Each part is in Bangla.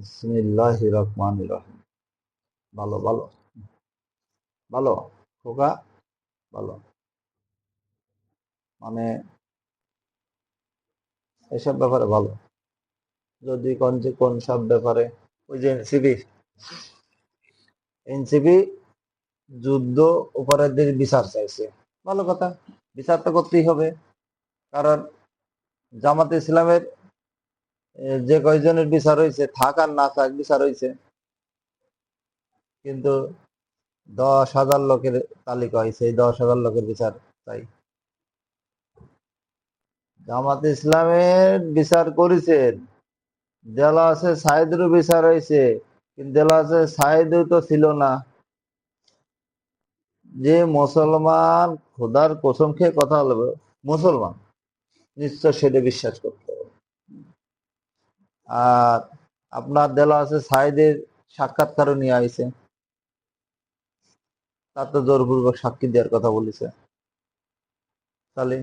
বিসমিল্লাহির রহমানির রহিম। ভালো ভালো ভালো খোকা, ভালো। মানে এসব ব্যাপারে ভালো। যদি কোন সব ব্যাপারে, ওই যে এনসিপি যুদ্ধ অপরাধীর বিচার চাইছে, ভালো কথা। বিচার তো করতেই হবে, কারণ জামাতে ইসলামের যে কয়জনের বিচার হয়েছে, থাক আর না থাক বিচার হয়েছে, কিন্তু 10,000 লোকের তালিকা হয়েছে, এই 10,000 লোকের বিচার চাই। জামাতে ইসলামের বিচার করেছেন, দেলা আছে সাইদেরও বিচার হয়েছে, কিন্তু দেলা আছে সাইদও তো ছিল না। যে মুসলমান, খোদার কসম খেয়ে কথা বলবে, মুসলমান নিশ্চয় সেটা বিশ্বাস করতে হবে। আর আপনার দেলা আছে সাইদের সাক্ষাৎকারও নিয়ে আইছে, তার তো জোরপূর্বক সাক্ষী দেওয়ার কথা বলেছে। তাহলে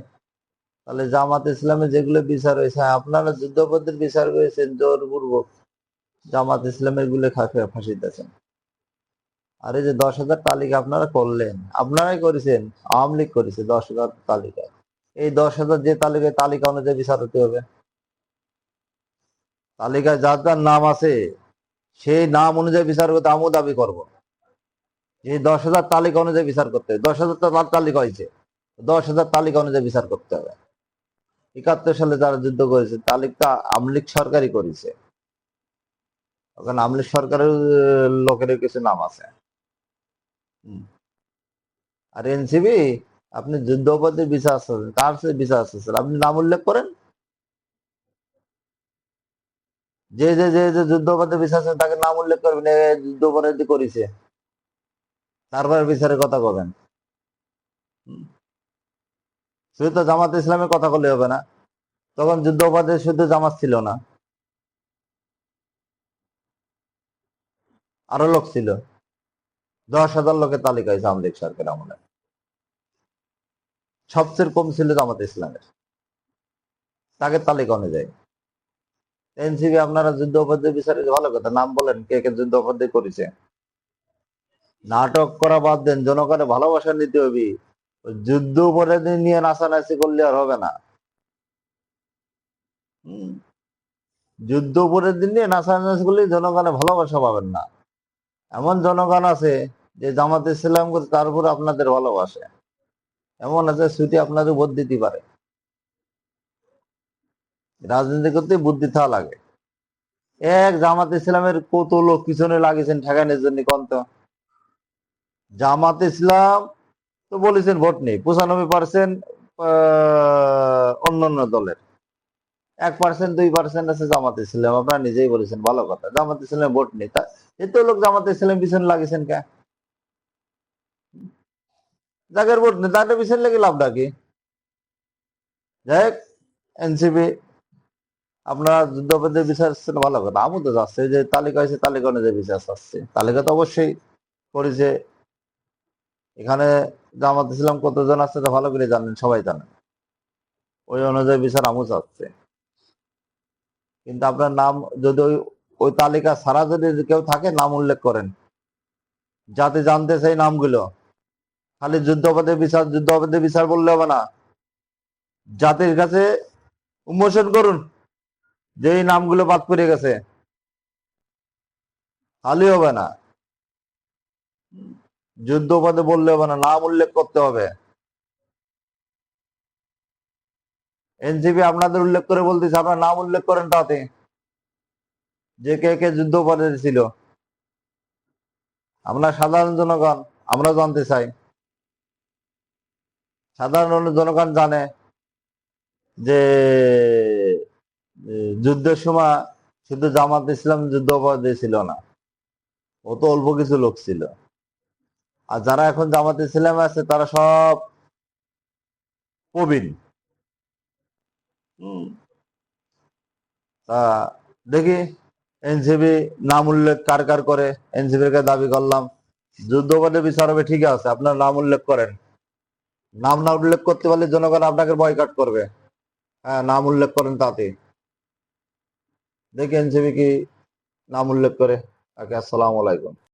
তাহলে জামাত ইসলামে যেগুলো বিচার হয়েছে, আপনারা যুদ্ধপদের বিচার করেছেন জোরপূর্বক, জামাত ইসলামের গুলো ফাঁসি দিয়েছেন। আর এই যে 10,000 তালিকা আপনারা করলেন, আপনারাই করেছেন, আওয়ামী লীগ করেছে 10,000 তালিকা। এই 10,000 যে তালিকায়, তালিকা অনুযায়ী বিচার হতে হবে। তালিকায় যার যার নাম আছে সেই নাম অনুযায়ী বিচার করতে আমিও দাবি করবো। এই 10,000 তালিকা অনুযায়ী বিচার করতে হবে। 10,000 তালিকা হয়েছে, 10,000 তালিকা অনুযায়ী বিচার করতে হবে। 71 সালে যারা যুদ্ধ করেছে, তালিকা আওয়ামী লীগ সরকারই করেছে, ওখানে আওয়ামী লীগ সরকারের লোকের কিছু নাম আছে। আর এনসিবি, আপনি যুদ্ধ অপরাধীর বিচার আছে, কার সে বিচার আছে আপনি নাম উল্লেখ করেন। যে যে যে যে যুদ্ধ অপরাধীর বিচার আছে তাকে নাম উল্লেখ করবেন, যুদ্ধ অপরাধী করেছে, তারপরে বিচারের কথা বলবেন। শুধু তো জামাত ইসলামের কথা বললে হবে না, তখন যুদ্ধ অপরাধী শুধু জামাত ছিল না, আরো লোক ছিল। 10,000 লোকের তালিকা হয়েছে আওয়ামী লীগ সরকার আমলে, সবচেয়ে কম ছিল জামাত ইসলামের, তাকে তালিকা অনুযায়ী। এনসিবি আপনারা যুদ্ধ অপরাধী বিচারে, ভালো কথা, নাম বলেন কে কে যুদ্ধ অপরাধী করেছে। নাটক করা বাদ দেন, জনগণের ভালোবাসা নিতে হবে। যুদ্ধ অপরাধী নিয়ে নাচানাচি করলে আর হবে না। যুদ্ধ অপরাধী নিয়ে নাচানাচি করলে জনগণের ভালোবাসা পাবেন না। এমন জনগণ আছে যে জামাত ইসলাম করে, তার উপর আপনাদের ভালোবাসে। এমন আছে ছুটি আপনাদের ভোট দিতে পারে। রাজনীতি করতে বুদ্ধি থাকা লাগে। এক জামাত ইসলামের কত লোক পিছনে লাগিয়েছেন ঠেকানোর জন্য, কন্ত জামাত ইসলাম তো বলেছেন ভোট নেই, 95% অন্যান্য দলের, 1% 2% আছে জামাত ইসলাম। আপনারা নিজেই বলেছেন, ভালো কথা, জামাত ইসলাম ভোট নেই, এত লোক জামাত ইসলাম পিছনে লাগিয়েছেন কে? যাদের ভোট নেই তাদের পিছনে লেগে লাভটা কি? যাই হোক, এনসিপি আপনারা যুদ্ধপদের বিচার চাচ্ছেন, ভালো কথা, আমি তো যাচ্ছে যে তালিকা হয়েছে, তালিকা অনুযায়ী বিচার চাচ্ছে। তালিকা তো অবশ্যই করেছে। এখানে জামাত ইসলাম কতজন আছে তা ভালো করে জানেন, সবাই জানেন, ওই অনুযায়ী বিচার আমও চাচ্ছে। কিন্তু আপনার নাম যদি ওই ওই তালিকা ছাড়া যদি কেউ থাকে, নাম উল্লেখ করেন, যাতে জানতে চাই নামগুলো। খালি যুদ্ধ অপরাধের বিচার বললে হবে না, জাতির কাছে উন্মোচন করুন যে এই নামগুলো বাদ পড়ে গেছে, খালি হবে না। যুদ্ধ অপরাধে বললে হবে না, নাম উল্লেখ করতে হবে। এনসিপি আপনাদের উল্লেখ করে বলতেছে, আপনার নাম উল্লেখ করেন তাতে, যে কে কে যুদ্ধ অপরাধী ছিল। আমরা সাধারণ জনগণ, আমরা জানতে চাই। সাধারণ জনগণ জানে যে যুদ্ধের সময় শুধু জামাত ইসলাম যুদ্ধ অপরাধী ছিল না, ও তো অল্প কিছু লোক ছিল। আর যারা এখন জামাত ইসলাম আছে তারা সব প্রবীণ। তা দেখি এনসিবি নাম উল্লেখ কার কার করে, এনসিবির কে দাবি করলাম। যুদ্ধপদে বিচার হবে, ঠিক আছে, আপনার নাম উল্লেখ করেন। নাম না উল্লেখ করতে পারলে জনগণ আপনাকে বয়কট করবে। হ্যাঁ, নাম উল্লেখ করেন তাতে, দেখি এনসিবি কি নাম উল্লেখ করে, তাকে আসসালামু আলাইকুম।